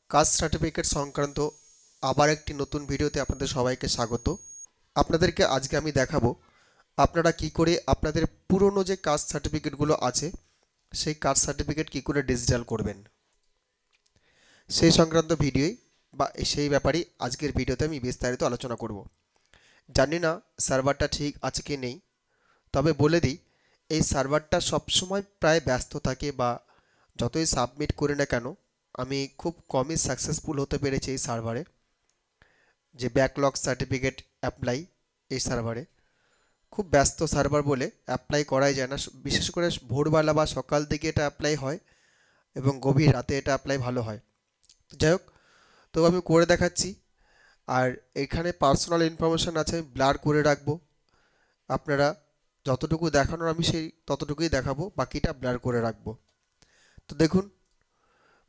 Caste certificate সংক্রান্ত আবার একটি নতুন ভিডিওতে আপনাদের সবাইকে স্বাগত। আপনাদেরকে আজকে আমি দেখাবো আপনারা কি করে আপনাদের পুরনো যে কাস্ট সার্টিফিকেটগুলো আছে সেই কাস্ট সার্টিফিকেট কি করে ডিজিটাল করবেন, সেই সংক্রান্ত ভিডিওই বা সেই ব্যাপারেই আজকের ভিডিওতে আমি বিস্তারিত আলোচনা করব। জানি না সার্ভারটা ঠিক আছে কি নেই, তবে বলে দিই এই সার্ভারটা সবসময় প্রায় ব্যস্ত থাকে বা যতই সাবমিট করি না কেন আমি খুব কমই সাকসেসফুল হতে পেরেছি এই সার্ভারে। যে ব্যাকলগ সার্টিফিকেট অ্যাপ্লাই এই সার্ভারে খুব ব্যস্ত সার্ভার বলে অ্যাপ্লাই করাই যায় না, বিশেষ করে ভোরবেলা বা সকাল দিকে এটা অ্যাপ্লাই হয় এবং গভীর রাতে এটা অ্যাপ্লাই ভালো হয়। যাই হোক, তো আমি করে দেখাচ্ছি। আর এখানে পার্সোনাল ইনফরমেশান আছে, আমি ব্লার করে রাখবো। আপনারা যতটুকু দেখানোর আমি সেই ততটুকুই দেখাবো, বাকিটা ব্লার করে রাখবো। তো দেখুন,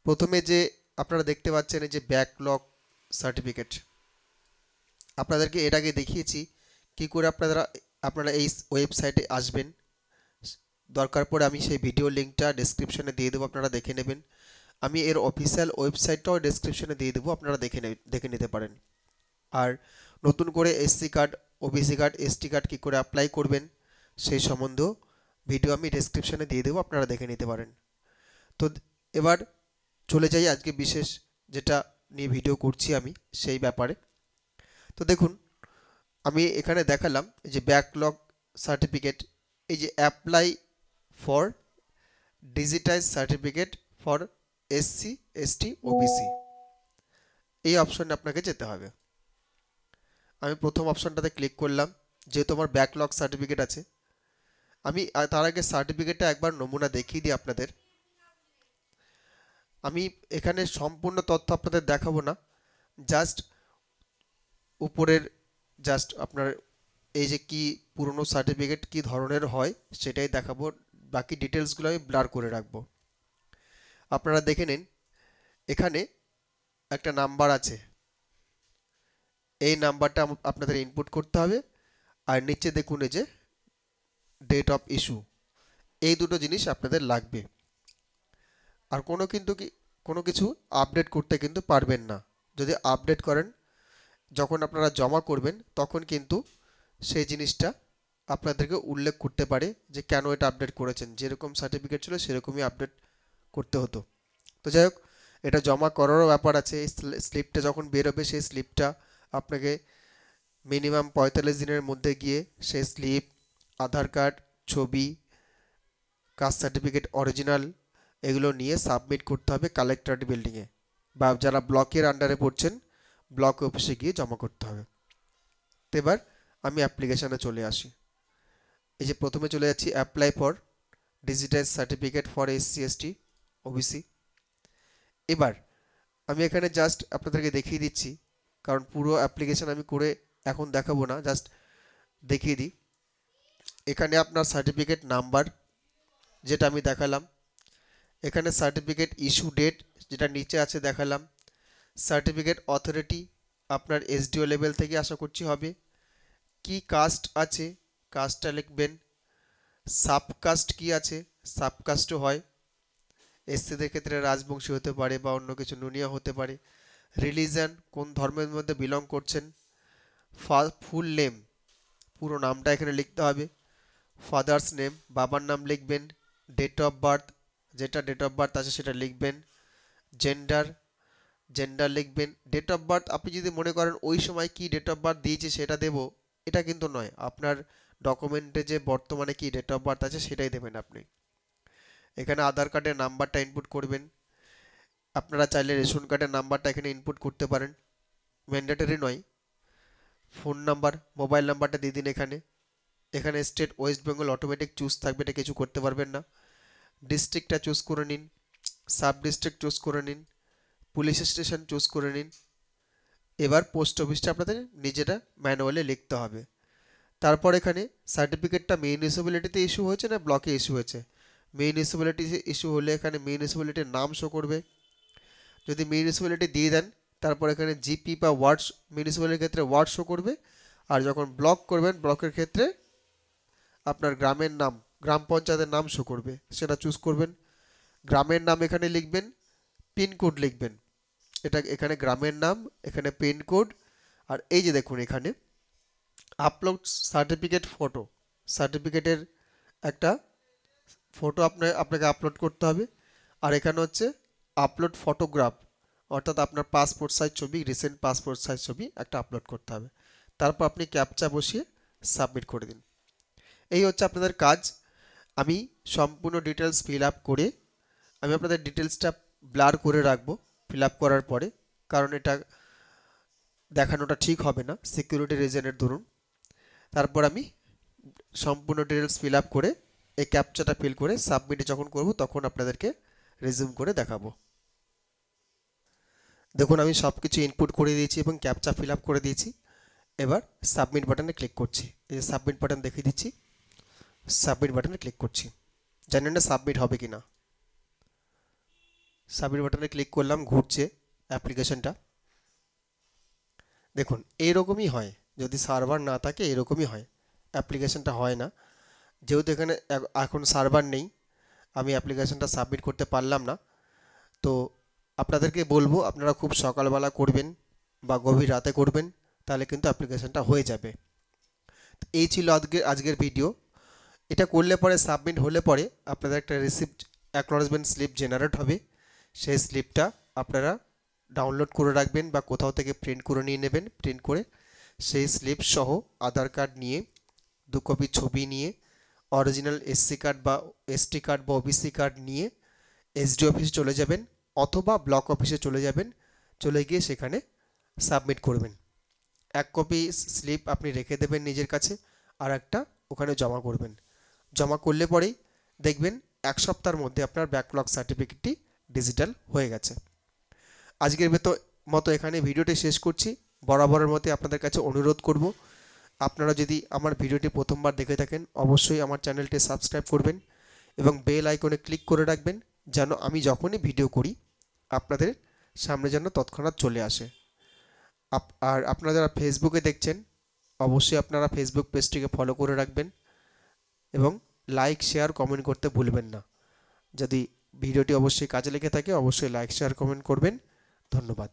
প্রথমে যে আপনারা দেখতে পাচ্ছেন এই যে ব্যাকলগ সার্টিফিকেট, আপনাদেরকে এর আগে দেখিয়েছি কী করে আপনারা এই ওয়েবসাইটে আসবেন। দরকার পড়ে আমি সেই ভিডিও লিঙ্কটা ডেসক্রিপশনে দিয়ে দেবো, আপনারা দেখে নেবেন। আমি এর অফিসিয়াল ওয়েবসাইটটাও ডেসক্রিপশনে দিয়ে দেবো, আপনারা দেখে নিতে পারেন। আর নতুন করে SC card, OBC card, ST card কী করে অ্যাপ্লাই করবেন সেই সম্বন্ধেও ভিডিও আমি ডেসক্রিপশনে দিয়ে দেবো, আপনারা দেখে নিতে পারেন। তো এবার চলে যাই আজকে বিশেষ যেটা নিয়ে ভিডিও করছি আমি সেই ব্যাপারে। তো দেখুন, আমি এখানে দেখালাম যে ব্যাকলগ সার্টিফিকেট, এই যে apply for digitise certificate for SC ST OBC, এই অপশনে আপনাকে যেতে হবে। আমি প্রথম অপশনটাতে ক্লিক করলাম, যেহেতু আমার ব্যাকলগ সার্টিফিকেট আছে। আমি তার আগে সার্টিফিকেটটা একবার নমুনা দেখিয়ে দিই আপনাদের। আমি এখানে সম্পূর্ণ তথ্য আপনাদের দেখাবো না, জাস্ট উপরের আপনার এই যে কি পুরনো সার্টিফিকেট কি ধরনের হয় সেটাই দেখাবো, বাকি ডিটেলসগুলো আমি ব্লার করে রাখবো। আপনারা দেখে নিন, এখানে একটা নাম্বার আছে, এই নাম্বারটা আপনাদের ইনপুট করতে হবে। আর নিচে দেখুন এই যে ডেট অফ ইস্যু, এই দুটো জিনিস আপনাদের লাগবে। আর কোনো কিছু আপডেট করতে কিন্তু পারবেন না। যদি আপডেট করেন, যখন আপনারা জমা করবেন তখন কিন্তু সেই জিনিসটা আপনাদেরকে উল্লেখ করতে পারে যে কেন এটা আপডেট করেছেন, যেরকম সার্টিফিকেট ছিল সেরকমই আপডেট করতে হতো। তো যাই হোক, এটা জমা করারও ব্যাপার আছে। এই স্লিপটা যখন বেরোবে সেই স্লিপটা আপনাকে মিনিমাম 45 দিনের মধ্যে গিয়ে সেই স্লিপ, আধার কার্ড, ছবি, কাস্ট সার্টিফিকেট অরিজিনাল, এগুলো নিয়ে সাবমিট করতে হবে কালেক্টরেট বিল্ডিংয়ে, বা যারা ব্লকের আন্ডারে পড়ছেন ব্লক অফিসে গিয়ে জমা করতে হবে। তো এবার আমি অ্যাপ্লিকেশানে চলে আসি। এই যে প্রথমে চলে যাচ্ছি apply for digitise certificate for SC ST OBC. এবার আমি এখানে জাস্ট আপনাদেরকে দেখিয়ে দিচ্ছি, কারণ পুরো অ্যাপ্লিকেশান আমি করে এখন দেখাবো না, জাস্ট দেখিয়ে দিই। এখানে আপনার সার্টিফিকেট নাম্বার যেটা আমি দেখালাম, এখানে সার্টিফিকেট ইস্যু ডেট যেটা নিচে আছে দেখালাম, সার্টিফিকেট অথরিটি আপনার এসডিও লেভেল থেকে আশা করছি হবে, কি কাস্ট আছে কাস্টটা লিখবেন, সাবকাস্ট কি আছে সাবকাস্টও হয়, এসসিদের ক্ষেত্রে রাজবংশী হতে পারে বা অন্য কিছু নুনিয়া হতে পারে, রিলিজন কোন ধর্মের মধ্যে বিলং করছেন, ফুল নেম পুরো নামটা এখানে লিখতে হবে, ফাদার্স নেম বাবার নাম লিখবেন, ডেট অফ বার্থ যেটা ডেট অফ বার্থ আছে সেটা লিখবেন, জেন্ডার লিখবেন। ডেট অফ বার্থ আপনি যদি মনে করেন ওই সময় কি ডেট অফ বার্থ দিয়েছে সেটা দেব, এটা কিন্তু নয়, আপনার ডকুমেন্টে যে বর্তমানে কি ডেট অফ বার্থ আছে সেটাই দেবেন আপনি। এখানে আধার কার্ডের নাম্বারটা ইনপুট করবেন, আপনারা চাইলে রেশন কার্ডের নাম্বারটা এখানে ইনপুট করতে পারেন, ম্যান্ডেটরি নয়। ফোন নাম্বার, মোবাইল নাম্বারটা দিয়ে দিন এখানে। এখানে state West Bengal automatic choose থাকবে, এটা কিছু করতে পারবেন না। ডিস্ট্রিক্টটা চুজ করে নিন, সাব ডিস্ট্রিক্ট চুজ করে নিন, পুলিশ স্টেশন চুজ করে নিন। এবার পোস্ট অফিসটা আপনাদের নিজেরা ম্যানুয়ালি লিখতে হবে। তারপর এখানে সার্টিফিকেটটা মিউনিসিপ্যালিটিতে ইস্যু হয়েছে না ব্লকে ইস্যু হয়েছে, মিউনিসিপ্যালিটি ইস্যু হলে এখানে মিউনিসিপ্যালিটির নাম শো করবে। যদি মিউনিসিপ্যালিটি দিয়ে দেন তারপর এখানে জিপি বা ওয়ার্ড, মিউনিসিপ্যালিটির ক্ষেত্রে ওয়ার্ড শো করবে। আর যখন ব্লক করবেন ব্লকের ক্ষেত্রে আপনার গ্রামের নাম, গ্রাম পঞ্চায়েতের নাম শো করবে, সেটা চুজ করবেন। গ্রামের নাম এখানে লিখবেন, পিনকোড লিখবেন, এটা এখানে গ্রামের নাম, এখানে পিনকোড, আর এই যে দেখুন এখানে আপলোড সার্টিফিকেট ফটো, সার্টিফিকেটের একটা ফটো আপনাকে আপলোড করতে হবে। আর এখানে হচ্ছে আপলোড ফটোগ্রাফ, অর্থাৎ আপনার পাসপোর্ট সাইজ ছবি, রিসেন্ট পাসপোর্ট সাইজ ছবি একটা আপলোড করতে হবে। তারপর আপনি ক্যাপচা বসিয়ে সাবমিট করে দিন। এই হচ্ছে আপনাদের কাজ। আমি সম্পূর্ণ ডিটেলস ফিল আপ করে আমি আপনাদের ডিটেলসটা ব্লার করে রাখবো ফিল আপ করার পরে, কারণ এটা দেখানোটা ঠিক হবে না সিকিউরিটি রিজনের দরুন। তারপর আমি সম্পূর্ণ ডিটেলস ফিল আপ করে এই ক্যাপচাটা ফিল করে সাবমিটে যখন করব তখন আপনাদেরকে রিজিউম করে দেখাবো। দেখুন আমি সব কিছু ইনপুট করে দিয়েছি এবং ক্যাপচা ফিল আপ করে দিয়েছি। এবার সাবমিট বাটনে ক্লিক করছি। এই যে সাবমিট বাটন দেখিয়ে দিচ্ছি, সাবমিট বাটনে ক্লিক করছি। জানেন না সাবমিট হবে কি না। সাবমিট বাটনে ক্লিক করলাম, ঘুরছে অ্যাপ্লিকেশনটা। দেখুন এইরকমই হয়, যদি সার্ভার না থাকে এরকমই হয়, অ্যাপ্লিকেশনটা হয় না। যেহেতু এখানে এখন সার্ভার নেই, আমি অ্যাপ্লিকেশনটা সাবমিট করতে পারলাম না। তো আপনাদেরকে বলবো আপনারা খুব সকালবেলা করবেন বা গভীর রাতে করবেন, তাহলে কিন্তু অ্যাপ্লিকেশনটা হয়ে যাবে। এই ছিল আজকের ভিডিও। এটা করলে পরে সাবমিট হলে পরে আপনাদের একটা রিসিপ্ট অ্যাকনলেজমেন্ট স্লিপ জেনারেট হবে। সেই স্লিপটা আপনারা ডাউনলোড করে রাখবেন বা কোথাও থেকে প্রিন্ট করে নিয়ে নেবেন। প্রিন্ট করে সেই স্লিপ সহ আধার কার্ড নিয়ে 2 কপি ছবি নিয়ে অরিজিনাল এসসি কার্ড বা এসটি কার্ড বা ওবিসি কার্ড নিয়ে এসডি অফিসে চলে যাবেন অথবা ব্লক অফিসে চলে যাবেন। চলে গিয়ে সেখানে সাবমিট করবেন। 1 কপি স্লিপ আপনি রেখে দেবেন নিজের কাছে, আর একটা ওখানে জমা করবেন। জমা করলে পরেই দেখবেন 1 সপ্তাহের মধ্যে আপনার ব্যাকলগ সার্টিফিকেটটি ডিজিটাল হয়ে গেছে। আজকের মতো এখানে ভিডিওটি শেষ করছি। বরাবরের মতো আপনাদের কাছে অনুরোধ করব, আপনারা যদি আমার ভিডিওটি প্রথমবার দেখে থাকেন অবশ্যই আমার চ্যানেলটি সাবস্ক্রাইব করবেন এবং বেল আইকনে ক্লিক করে রাখবেন, যেন আমি যখনই ভিডিও করি আপনাদের সামনে যেন তৎক্ষণাৎ চলে আসে। আর আপনারা যারা ফেসবুকে দেখছেন অবশ্যই আপনারা ফেসবুক পেজটিকে ফলো করে রাখবেন এবং লাইক শেয়ার কমেন্ট করতে ভুলবেন না। যদি ভিডিওটি অবশ্যই কাজে লেগে থাকে অবশ্যই লাইক শেয়ার কমেন্ট করবেন। ধন্যবাদ।